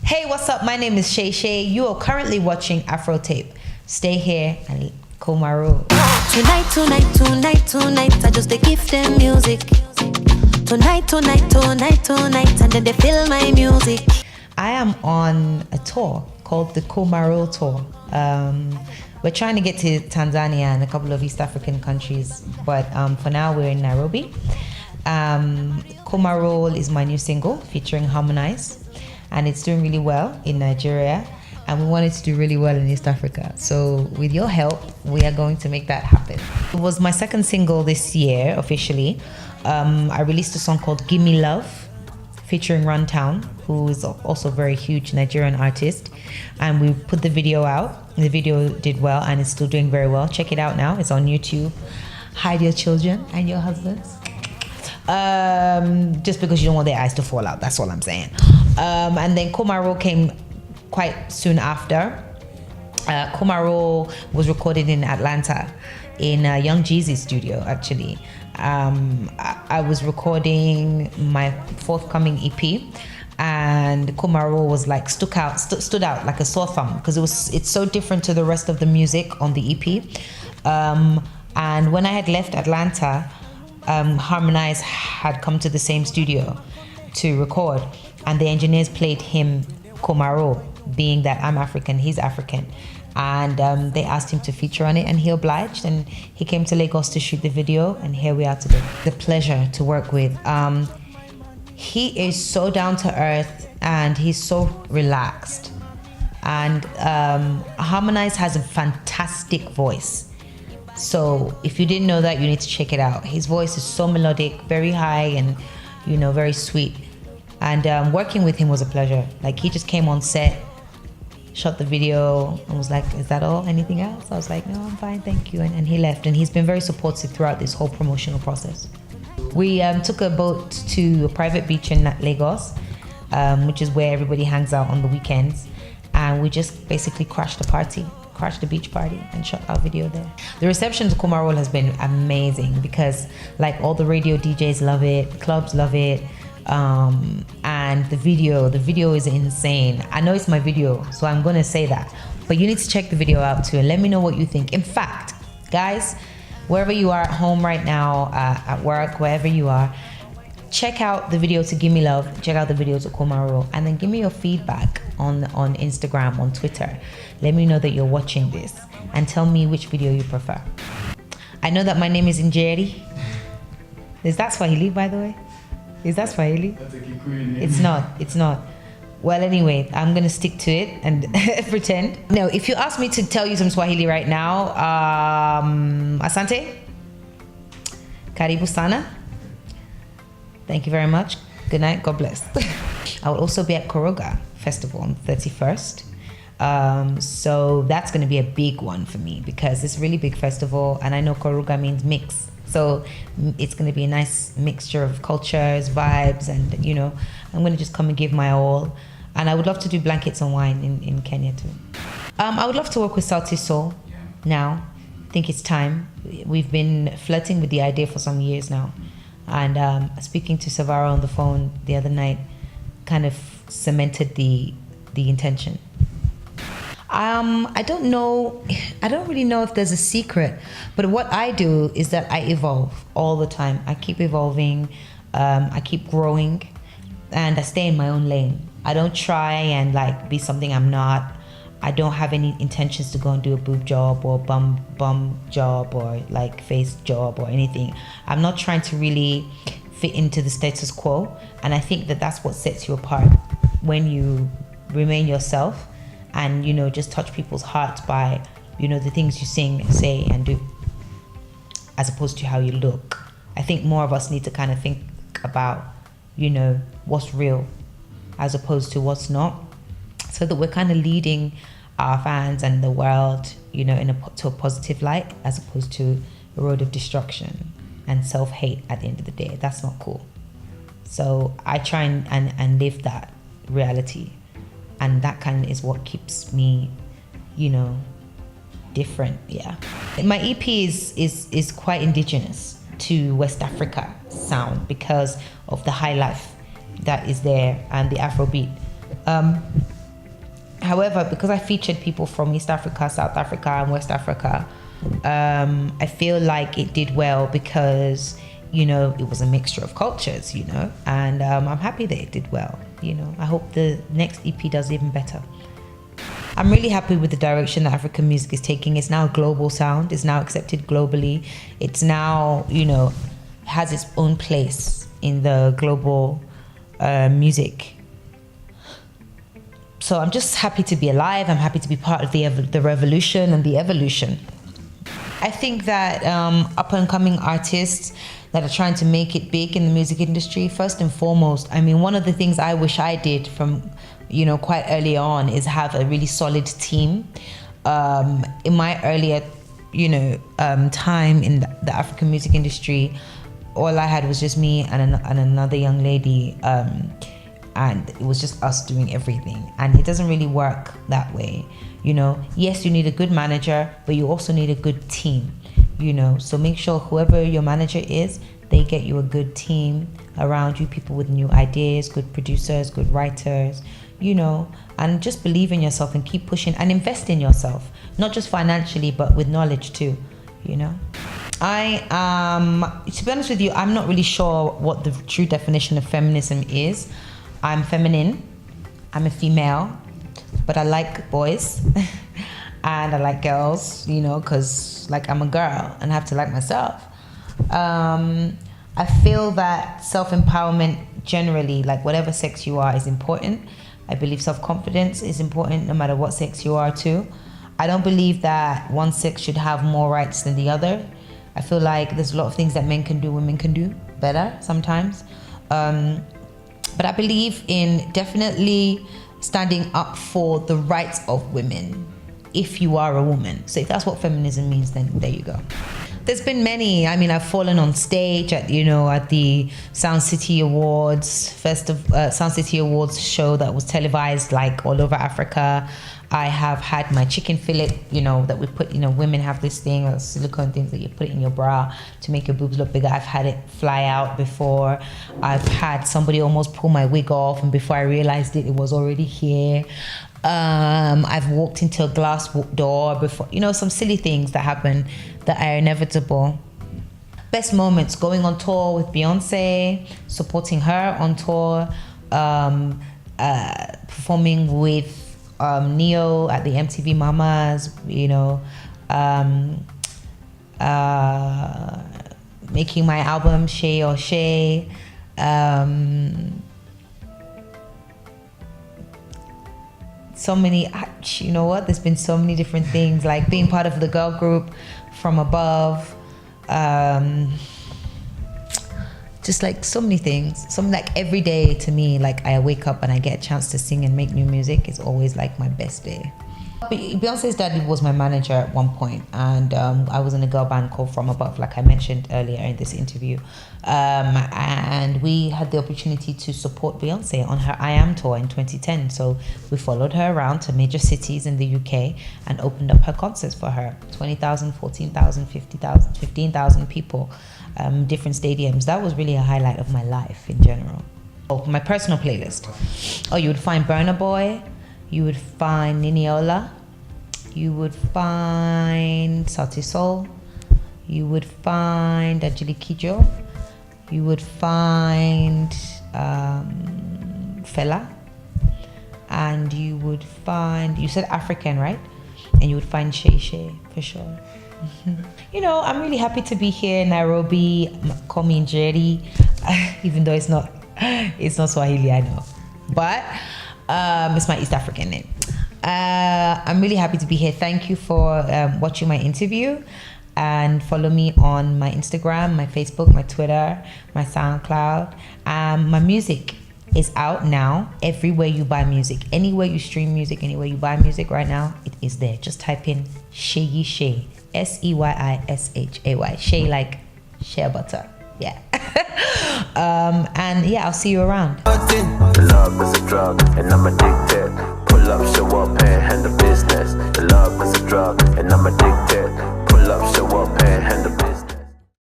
Hey, what's up? My name is Seyi Shay. You are currently watching Afrotape. Stay here and Koma Roll. Tonight, I just they give them music. Tonight, and then they feel my music. I am on a tour called the Koma Roll tour. We're trying to get to Tanzania and a couple of East African countries, but for now we're in Nairobi. Koma Roll is my new single featuring Harmonize, and it's doing really well in Nigeria, and we want it to do really well in East Africa. So with your help, we are going to make that happen. It was my second single this year officially. I released a song called Gimme Love featuring Runtown, who is also a very huge Nigerian artist, and we put the video out. The video did well and it's still doing very well. Check it out now. It's on YouTube. Hide your children and your husbands. Just because you don't want their eyes to fall out, that's all I'm saying. And then Koma Roll came quite soon after. Koma Roll was recorded in Atlanta in Young Jeezy's studio actually. I was recording my forthcoming EP, and Koma Roll was like stood out like a sore thumb because it's so different to the rest of the music on the EP. And when I had left Atlanta, Harmonize had come to the same studio to record, and the engineers played him Koma Roll, being that I'm African, he's African, and they asked him to feature on it, and he obliged, and he came to Lagos to shoot the video, and here we are today. The pleasure to work with. He is so down to earth and he's so relaxed, and Harmonize has a fantastic voice. So if you didn't know that, you need to check it out. His voice is so melodic, very high, and very sweet. And working with him was a pleasure. Like, he just came on set, shot the video, and was like, "Is that all? Anything else?" I was like, "No, I'm fine, thank you." And he left, and he's been very supportive throughout this whole promotional process. We took a boat to a private beach in Lagos, which is where everybody hangs out on the weekends, and we just basically crashed the beach party and shot our video there. The reception to Koma Roll has been amazing because like all the radio DJs love it, clubs love it, and the video is insane. I know it's my video, so I'm gonna say that, but you need to check the video out too and let me know what you think. In fact, guys, wherever you are at home right now, at work, wherever you are, check out the video to Gimme Love, check out the video to Koma Roll, and then give me your feedback on Instagram, on Twitter. Let me know that you're watching this and tell me which video you prefer. I know that my name is Njeri. Is that Swahili, by the way? Is that Swahili? That's a Kikuyu name. It's not. Well, anyway, I'm gonna stick to it and pretend. No, if you ask me to tell you some Swahili right now, asante, karibu sana, thank you very much, good night, God bless. I will also be at Koroga Festival on the 31st. So that's going to be a big one for me because it's a really big festival, and I know Koroga means mix. So it's going to be a nice mixture of cultures, vibes, and I'm going to just come and give my all. And I would love to do Blankets and Wine in Kenya too. I would love to work with Sauti Sol now. I think it's time. We've been flirting with the idea for some years now. And speaking to Savara on the phone the other night kind of cemented the intention. I don't really know if there's a secret, but what I do is that I evolve all the time. I keep evolving, I keep growing, and I stay in my own lane. I don't try and like be something I'm not. I don't have any intentions to go and do a boob job or bum job or like face job or anything. I'm not trying to really fit into the status quo, and I think that that's what sets you apart when you remain yourself and just touch people's hearts by the things you sing, say, and do, as opposed to how you look. I think more of us need to kind of think about what's real as opposed to what's not, so that we're kind of leading our fans and the world to a positive light, as opposed to a road of destruction and self-hate at the end of the day. That's not cool. So I try and live that reality, and that kind of is what keeps me different. Yeah, my EP is quite indigenous to West Africa because of the high life that is there and the Afrobeat. However, because I featured people from East Africa, South Africa, and West Africa, I feel like it did well because, you know, it was a mixture of cultures, you know, and I'm happy that it did well, you know. I hope the next EP does even better. I'm really happy with the direction that African music is taking. It's now a global sound. It's now accepted globally. It's now, you know, has its own place in the global music. So I'm just happy to be alive. I'm happy to be part of the revolution and the evolution. I think that up-and-coming artists that are trying to make it big in the music industry, first and foremost, I mean, one of the things I wish I did from, you know, quite early on is have a really solid team. In my earlier, you know, time in the African music industry, all I had was just me and another young lady, and it was just us doing everything. And it doesn't really work that way, you know. Yes, you need a good manager, but you also need a good team, you know. So make sure whoever your manager is, they get you a good team around you, people with new ideas, good producers, good writers, you know, and just believe in yourself and keep pushing and invest in yourself, not just financially, but with knowledge too, you know. To be honest with you, I'm not really sure what the true definition of feminism is. I'm feminine, I'm a female, but I like boys and I like girls, you know, because like I'm a girl and I have to like myself. I feel that self-empowerment generally, like whatever sex you are, is important. I believe self-confidence is important no matter what sex you are too. I don't believe that one sex should have more rights than the other. I feel like there's a lot of things that men can do, women can do better sometimes. But I believe in definitely standing up for the rights of women if you are a woman. So if that's what feminism means, then there you go. There's been many. I mean, I've fallen on stage at, you know, at the Sound City Awards, Sound City Awards show that was televised like all over Africa. I have had my chicken fillet, you know, that we put, you know, women have this thing, silicone things that you put in your bra to make your boobs look bigger. I've had it fly out before. I've had somebody almost pull my wig off, and before I realized it, it was already here. I've walked into a glass door before, you know, some silly things that happen that are inevitable. Best moments, going on tour with Beyonce, supporting her on tour, performing with Neo at the MTV Mamas, you know, making my album Shay or Shay, so many, you know what, there's been so many different things, like being part of the girl group From Above, just like so many things. Like every day to me, like I wake up and I get a chance to sing and make new music, is always like my best day. Beyonce's dad was my manager at one point, and I was in a girl band called From Above, like I mentioned earlier in this interview, and we had the opportunity to support Beyonce on her I Am tour in 2010. So we followed her around to major cities in the UK and opened up her concerts for her. 20,000, 14,000, 50,000, 15,000 people, different stadiums. That was really a highlight of my life in general. Oh, my personal playlist. Oh, you would find Burna Boy, you would find Niniola, you would find Sauti Sol, you would find Ajili Kijo, you would find Fela, and you would find, you said Afrikan, right? And you would find Seyi Shay for sure. You know, I'm really happy to be here in Nairobi. Call me Njeri, even though it's not Swahili, I know, but it's my East African name. I'm really happy to be here. Thank you for watching my interview, and follow me on my Instagram, my Facebook, my Twitter, my SoundCloud. My music is out now everywhere you buy music, anywhere you stream music, anywhere you buy music right now, it is there. Just type in Seyi Shay, Seyishay, Shay like shea butter. Yeah. And yeah, I'll see you around. Love is a drug and I'm addicted. Pull up, show up and handle business. Love is a drug and I'm addicted. Pull up, show up and handle